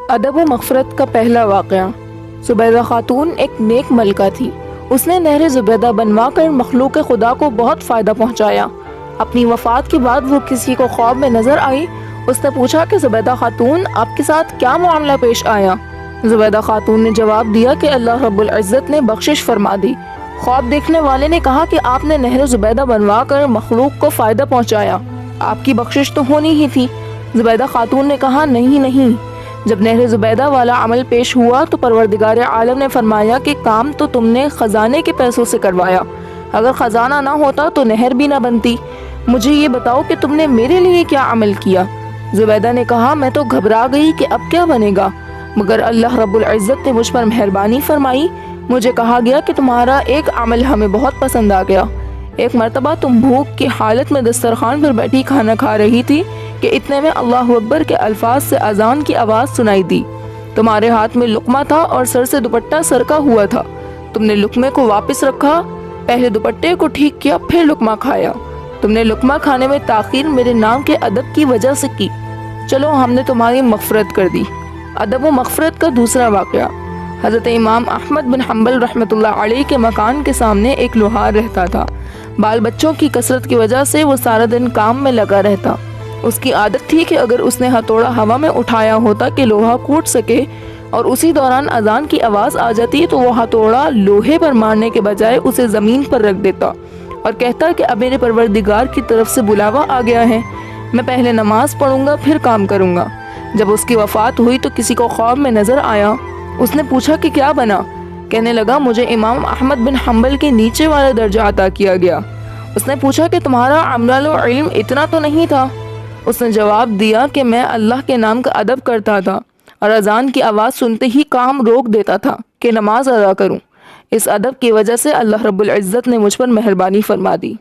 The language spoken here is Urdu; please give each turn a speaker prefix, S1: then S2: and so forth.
S1: ادب و مغفرت کا پہلا واقعہ۔ زبیدہ خاتون ایک نیک ملکہ تھی۔ اس نے نہر زبیدہ بنوا کر مخلوق خدا کو بہت فائدہ پہنچایا۔ اپنی وفات کے بعد وہ کسی کو خواب میں نظر آئی۔ اس نے پوچھا کہ زبیدہ خاتون، آپ کے ساتھ کیا معاملہ پیش آیا؟ زبیدہ خاتون نے جواب دیا کہ اللہ رب العزت نے بخشش فرما دی۔ خواب دیکھنے والے نے کہا کہ آپ نے نہر زبیدہ بنوا کر مخلوق کو فائدہ پہنچایا، آپ کی بخشش تو ہونی ہی تھی۔ زبیدہ خاتون نے کہا نہیں، جب نہر زبیدہ والا عمل پیش ہوا تو پروردگار عالم نے فرمایا کہ کام تو تم نے خزانے کے پیسوں سے کروایا، اگر خزانہ نہ ہوتا تو نہر بھی نہ بنتی۔ مجھے یہ بتاؤ کہ تم نے میرے لیے کیا عمل کیا؟ زبیدہ نے کہا میں تو گھبرا گئی کہ اب کیا بنے گا، مگر اللہ رب العزت نے مجھ پر مہربانی فرمائی۔ مجھے کہا گیا کہ تمہارا ایک عمل ہمیں بہت پسند آ گیا۔ ایک مرتبہ تم بھوک کی حالت میں دسترخوان پر بیٹھی کھانا کھا رہی تھی کہ اتنے میں اللہ اکبر کے الفاظ سے اذان کی آواز سنائی دی۔ تمہارے ہاتھ میں لقمہ تھا اور سر سے دوپٹہ سرکا ہوا تھا۔ تم نے لقمے کو واپس رکھا، پہلے دوپٹے کو ٹھیک کیا، پھر لقمہ کھایا۔ تم نے لقمہ کھانے میں تاخیر میرے نام کے ادب کی وجہ سے کی، چلو ہم نے تمہاری مغفرت کر دی۔ ادب و مغفرت کا دوسرا واقعہ۔ حضرت امام احمد بن حنبل رحمۃ اللہ علیہ کے مکان کے سامنے ایک لوہار رہتا تھا۔ بال بچوں کی کثرت کی وجہ سے وہ سارا دن کام میں لگا رہتا۔ اس کی عادت تھی کہ اگر اس نے ہتھوڑا ہوا میں اٹھایا ہوتا کہ لوہا کوٹ سکے اور اسی دوران اذان کی آواز آ جاتی تو وہ ہتھوڑا لوہے پر مارنے کے بجائے اسے زمین پر رکھ دیتا اور کہتا کہ اب میرے پروردگار کی طرف سے بلاوا آ گیا ہے، میں پہلے نماز پڑھوں گا پھر کام کروں گا۔ جب اس کی وفات ہوئی تو کسی کو خواب میں نظر آیا۔ اس نے پوچھا کہ کیا بنا؟ کہنے لگا مجھے امام احمد بن حنبل کے نیچے والا درجہ عطا کیا گیا۔ اس نے پوچھا کہ تمہارا عمل و علم اتنا تو نہیں تھا؟ اس نے جواب دیا کہ میں اللہ کے نام کا ادب کرتا تھا اور اذان کی آواز سنتے ہی کام روک دیتا تھا کہ نماز ادا کروں۔ اس ادب کی وجہ سے اللہ رب العزت نے مجھ پر مہربانی فرما دی۔